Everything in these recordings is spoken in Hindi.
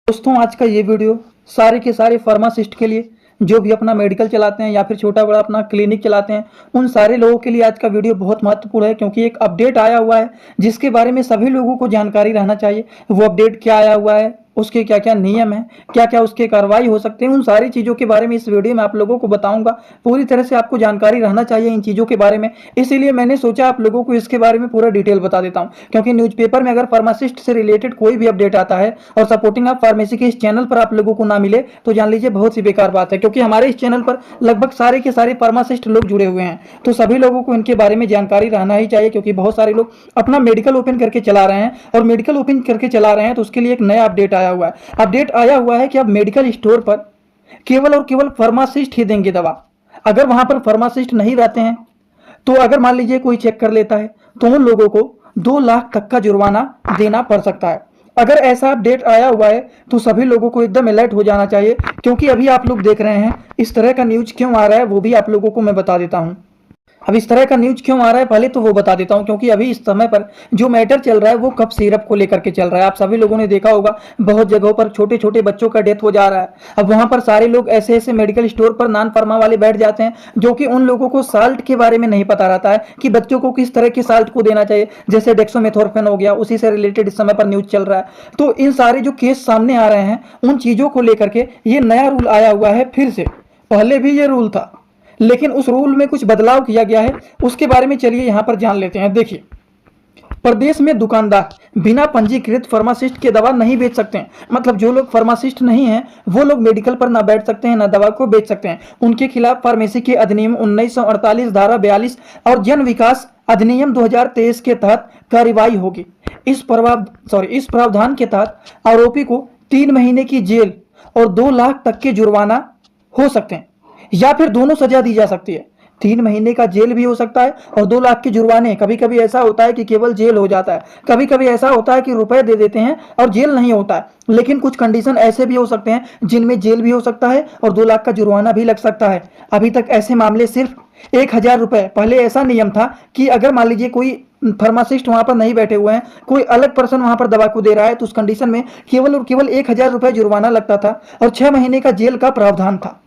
दोस्तों, आज का ये वीडियो सारे के सारे फार्मासिस्ट के लिए, जो भी अपना मेडिकल चलाते हैं या फिर छोटा बड़ा अपना क्लिनिक चलाते हैं, उन सारे लोगों के लिए आज का वीडियो बहुत महत्वपूर्ण है। क्योंकि एक अपडेट आया हुआ है जिसके बारे में सभी लोगों को जानकारी रहना चाहिए। वो अपडेट क्या आया हुआ है, उसके क्या क्या नियम है, क्या क्या उसके कार्रवाई हो सकते हैं, उन सारी चीज़ों के बारे में इस वीडियो में आप लोगों को बताऊंगा। पूरी तरह से आपको जानकारी रहना चाहिए इन चीज़ों के बारे में, इसीलिए मैंने सोचा आप लोगों को इसके बारे में पूरा डिटेल बता देता हूं। क्योंकि न्यूज़पेपर में अगर फार्मासिस्ट से रिलेटेड कोई भी अपडेट आता है और सपोर्टिंग ऑफ फार्मेसी के इस चैनल पर आप लोगों को ना मिले तो जान लीजिए बहुत ही बेकार बात है। क्योंकि हमारे इस चैनल पर लगभग सारे के सारे फार्मासिस्ट लोग जुड़े हुए हैं, तो सभी लोगों को इनके बारे में जानकारी रहना ही चाहिए। क्योंकि बहुत सारे लोग अपना मेडिकल ओपन करके चला रहे हैं, और मेडिकल ओपन करके चला रहे हैं तो उसके लिए एक नया अपडेट आया हुआ है। अपडेट आया हुआ है कि अब मेडिकल स्टोर पर केवल और केवल फार्मासिस्ट ही देंगे दवा। अगर वहां पर फार्मासिस्ट नहीं रहते हैं तो अगर मान लीजिए कोई चेक कर लेता है तो उन लोगों को 2 लाख तक का जुर्माना देना पड़ सकता है। अगर ऐसा अपडेट आया हुआ है तो सभी लोगों को एकदम अलर्ट हो जाना चाहिए। क्योंकि अभी आप लोग देख रहे हैं इस तरह का न्यूज क्यों आ रहा है, वो भी आप लोगों को मैं बता देता हूं। अब इस तरह का न्यूज क्यों आ रहा है पहले तो वो बता देता हूं। क्योंकि अभी इस समय पर जो मैटर चल रहा है वो कफ सिरप को लेकर के चल रहा है। आप सभी लोगों ने देखा होगा बहुत जगहों पर छोटे छोटे बच्चों का डेथ हो जा रहा है। अब वहां पर सारे लोग ऐसे ऐसे मेडिकल स्टोर पर नॉन फार्मा वाले बैठ जाते हैं, जो कि उन लोगों को साल्ट के बारे में नहीं पता रहता है कि बच्चों को किस तरह के साल्ट को देना चाहिए। जैसे डेक्सोमेथोर्फेन हो गया, उसी से रिलेटेड इस समय पर न्यूज चल रहा है। तो इन सारे जो केस सामने आ रहे हैं उन चीजों को लेकर के ये नया रूल आया हुआ है। फिर से पहले भी ये रूल था लेकिन उस रूल में कुछ बदलाव किया गया है, उसके बारे में चलिए यहां पर जान लेते हैं। देखिए, प्रदेश में दुकानदार बिना पंजीकृत फार्मासिस्ट के दवा नहीं बेच सकते हैं। मतलब जो लोग फार्मासिस्ट नहीं हैं वो लोग मेडिकल पर ना बैठ सकते हैं ना दवा को बेच सकते हैं। उनके खिलाफ फार्मेसी के अधिनियम 1948 धारा 42 और जन विकास अधिनियम 2023 के तहत कार्रवाई होगी। इस प्रावधान के तहत आरोपी को 3 महीने की जेल और 2 लाख तक के जुर्माना हो सकते हैं, या फिर दोनों सजा दी जा सकती है। 3 महीने का जेल भी हो सकता है और 2 लाख के जुर्माने। कभी कभी ऐसा होता है कि केवल जेल हो जाता है, कभी कभी ऐसा होता है कि रुपए दे देते हैं और जेल नहीं होता है। लेकिन कुछ कंडीशन ऐसे भी हो सकते हैं जिनमें जेल भी हो सकता है और 2 लाख का जुर्माना भी लग सकता है। अभी तक ऐसे मामले सिर्फ 1000 रुपए। पहले ऐसा नियम था कि अगर मान लीजिए कोई फार्मासिस्ट वहां पर नहीं बैठे हुए हैं, कोई अलग पर्सन वहां पर दवा को दे रहा है, तो उस कंडीशन में केवल और केवल 1000 रुपए जुर्माना लगता था और 6 महीने का जेल का प्रावधान था।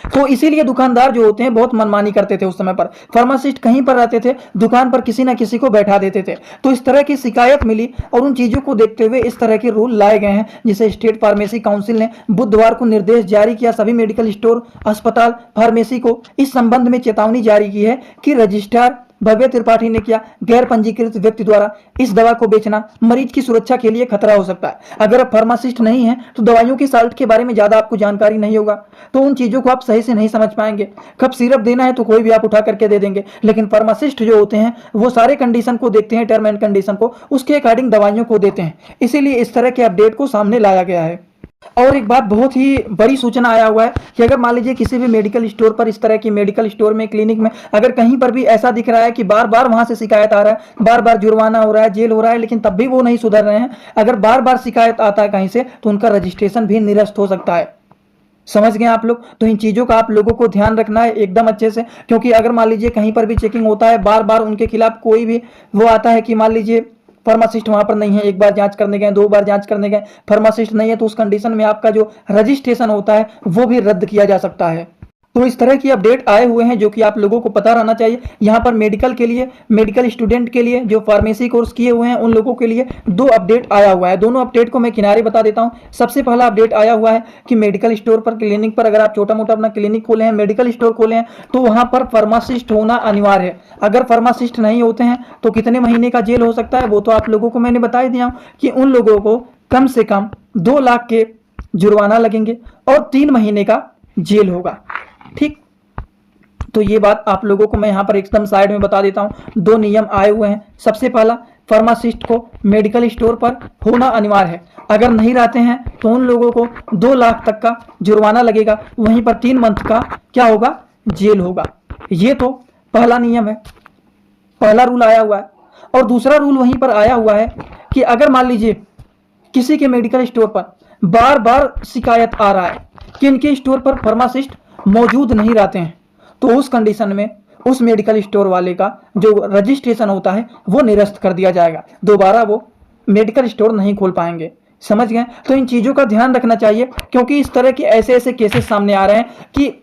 तो इसीलिए दुकानदार जो होते हैं बहुत मनमानी करते थे। उस समय पर फार्मासिस्ट कहीं पर रहते थे, दुकान पर किसी ना किसी को बैठा देते थे। तो इस तरह की शिकायत मिली और उन चीजों को देखते हुए इस तरह के रूल लाए गए हैं, जिसे स्टेट फार्मेसी काउंसिल ने बुधवार को निर्देश जारी किया। सभी मेडिकल स्टोर, अस्पताल, फार्मेसी को इस संबंध में चेतावनी जारी की है कि रजिस्ट्रार भव्य त्रिपाठी ने किया गैर पंजीकृत व्यक्ति द्वारा इस दवा को बेचना मरीज की सुरक्षा के लिए खतरा हो सकता है। अगर आप फार्मासिस्ट नहीं हैं तो दवाइयों के साल्ट के बारे में ज्यादा आपको जानकारी नहीं होगा, तो उन चीजों को आप सही से नहीं समझ पाएंगे। कब सिरप देना है तो कोई भी आप उठा करके दे देंगे, लेकिन फार्मासिस्ट जो होते हैं वो सारे कंडीशन को देखते हैं, टर्म एंड कंडीशन को, उसके अकॉर्डिंग दवाइयों को देते हैं। इसीलिए इस तरह के अपडेट को सामने लाया गया है। और एक बात बहुत ही बड़ी सूचना आया हुआ है कि अगर मान लीजिए किसी भी मेडिकल स्टोर पर, इस तरह की मेडिकल स्टोर में, क्लिनिक में अगर कहीं पर भी ऐसा दिख रहा है कि बार बार वहां से शिकायत आ रहा है, बार बार जुर्माना हो रहा है, जेल हो रहा है, लेकिन तब भी वो नहीं सुधर रहे हैं, अगर बार बार शिकायत आता है कहीं से, तो उनका रजिस्ट्रेशन भी निरस्त हो सकता है। समझ गए आप लोग? तो इन चीजों का आप लोगों को ध्यान रखना है एकदम अच्छे से। क्योंकि अगर मान लीजिए कहीं पर भी चेकिंग होता है, बार बार उनके खिलाफ कोई भी वो आता है कि मान लीजिए फार्मासिस्ट वहां पर नहीं है, एक बार जांच करने गए, 2 बार जांच करने गए, फार्मासिस्ट नहीं है, तो उस कंडीशन में आपका जो रजिस्ट्रेशन होता है वो भी रद्द किया जा सकता है। तो इस तरह की अपडेट आए हुए हैं जो कि आप लोगों को पता रहना चाहिए। यहाँ पर मेडिकल के लिए, मेडिकल स्टूडेंट के लिए, जो फार्मेसी कोर्स किए हुए हैं उन लोगों के लिए 2 अपडेट आया हुआ है। दोनों अपडेट को मैं किनारे बता देता हूँ। सबसे पहला अपडेट आया हुआ है कि मेडिकल स्टोर पर, क्लिनिक पर, अगर आप छोटा मोटा अपना क्लिनिक खोले हैं, मेडिकल स्टोर खोले हैं, तो वहां पर फार्मासिस्ट होना अनिवार्य है। अगर फार्मासिस्ट नहीं होते हैं तो कितने महीने का जेल हो सकता है वो तो आप लोगों को मैंने बता ही दिया कि उन लोगों को कम से कम 2 लाख के जुर्माना लगेंगे और 3 महीने का जेल होगा। ठीक, तो ये बात आप लोगों को मैं यहाँ पर एकदम साइड में बता देता हूँ। 2 नियम आए हुए हैं। सबसे पहला, फार्मासिस्ट को मेडिकल स्टोर पर होना अनिवार्य है। अगर नहीं रहते हैं तो उन लोगों को 2 लाख तक का जुर्माना लगेगा, वहीं पर 3 मंथ का क्या होगा, जेल होगा। ये तो पहला नियम है, पहला रूल आया हुआ है। और दूसरा रूल वहीं पर आया हुआ है कि अगर मान लीजिए किसी के मेडिकल स्टोर पर बार बार शिकायत आ रहा है कि इनके स्टोर पर फार्मासिस्ट मौजूद नहीं रहते हैं, तो उस कंडीशन में उस मेडिकल स्टोर वाले का जो रजिस्ट्रेशन होता है वो निरस्त कर दिया जाएगा। दोबारा वो मेडिकल स्टोर नहीं खोल पाएंगे। समझ गए? तो इन चीज़ों का ध्यान रखना चाहिए, क्योंकि इस तरह के ऐसे केसेस सामने आ रहे हैं कि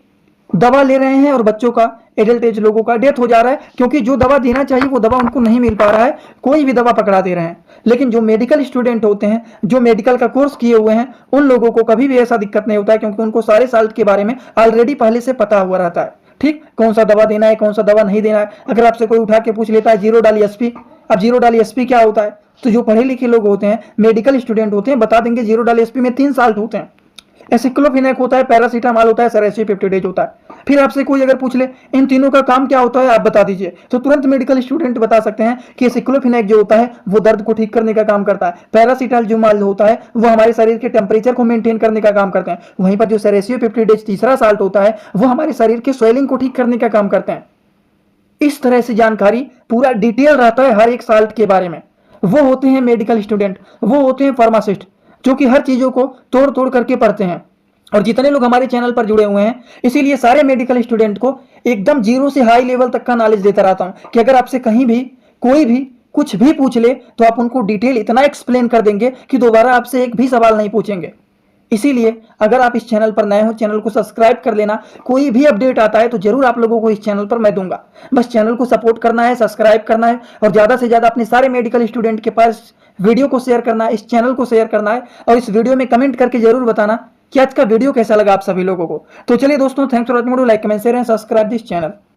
दवा ले रहे हैं और बच्चों का, एडल्ट एज लोगों का डेथ हो जा रहा है, क्योंकि जो दवा देना चाहिए वो दवा उनको नहीं मिल पा रहा है, कोई भी दवा पकड़ा दे रहे हैं। लेकिन जो मेडिकल स्टूडेंट होते हैं, जो मेडिकल का कोर्स किए हुए हैं, उन लोगों को कभी भी ऐसा दिक्कत नहीं होता है, क्योंकि उनको सारे साल्ट के बारे में ऑलरेडी पहले से पता हुआ रहता है। ठीक, कौन सा दवा देना है, कौन सा दवा नहीं देना है। अगर आपसे कोई उठा के पूछ लेता है जीरो डाल एसपी, अब जीरो डाल एसपी क्या होता है, तो जो पढ़े लिखे लोग होते हैं, मेडिकल स्टूडेंट होते हैं, बता देंगे जीरो डाल एसपी में 3 साल्ट होते हैं, एसिक्लोफिनेक होता है, पैरासीटामॉल होता है, सेरेसिपेप्टिडेज होता है। फिर आपसे कोई अगर पूछ ले इन तीनों का काम क्या होता है, आप बता दीजिए, तो तुरंत मेडिकल स्टूडेंट बता सकते हैं कि एसिक्लोफिनेक जो होता है वो दर्द को ठीक करने का काम करता है, पैरासीटामॉल होता है वो हमारे शरीर के टेम्परेचर को मेंटेन करने का काम करते हैं, वहीं पर जो सेरेसिपेप्टिडेज तीसरा साल्ट होता है वो हमारे शरीर के स्वेलिंग को ठीक करने का काम करते हैं। इस तरह से जानकारी पूरा डिटेल रहता है हर एक साल्ट के बारे में। वो होते हैं मेडिकल स्टूडेंट, वो होते हैं फार्मासिस्ट, जो कि हर चीज़ों को तोड़ तोड़ करके पढ़ते हैं। और जितने लोग हमारे चैनल पर जुड़े हुए हैं, इसीलिए सारे मेडिकल स्टूडेंट को एकदम जीरो से हाई लेवल तक का नॉलेज देता रहता हूं कि अगर आपसे कहीं भी कोई भी कुछ भी पूछ ले तो आप उनको डिटेल इतना एक्सप्लेन कर देंगे कि दोबारा आपसे एक भी सवाल नहीं पूछेंगे। इसीलिए अगर आप इस चैनल पर नए हो, चैनल को सब्सक्राइब कर लेना, कोई भी अपडेट आता है तो जरूर आप लोगों को इस चैनल पर मैं दूंगा। बस चैनल को सपोर्ट करना है, सब्सक्राइब करना है और ज़्यादा से ज़्यादा अपने सारे मेडिकल स्टूडेंट के पास वीडियो को शेयर करना है, इस चैनल को शेयर करना है और इस वीडियो में कमेंट करके जरूर बताना कि आज का वीडियो कैसा लगा आप सभी लोगों को। तो चलिए दोस्तों, thanks for watching, like comment share and subscribe this channel.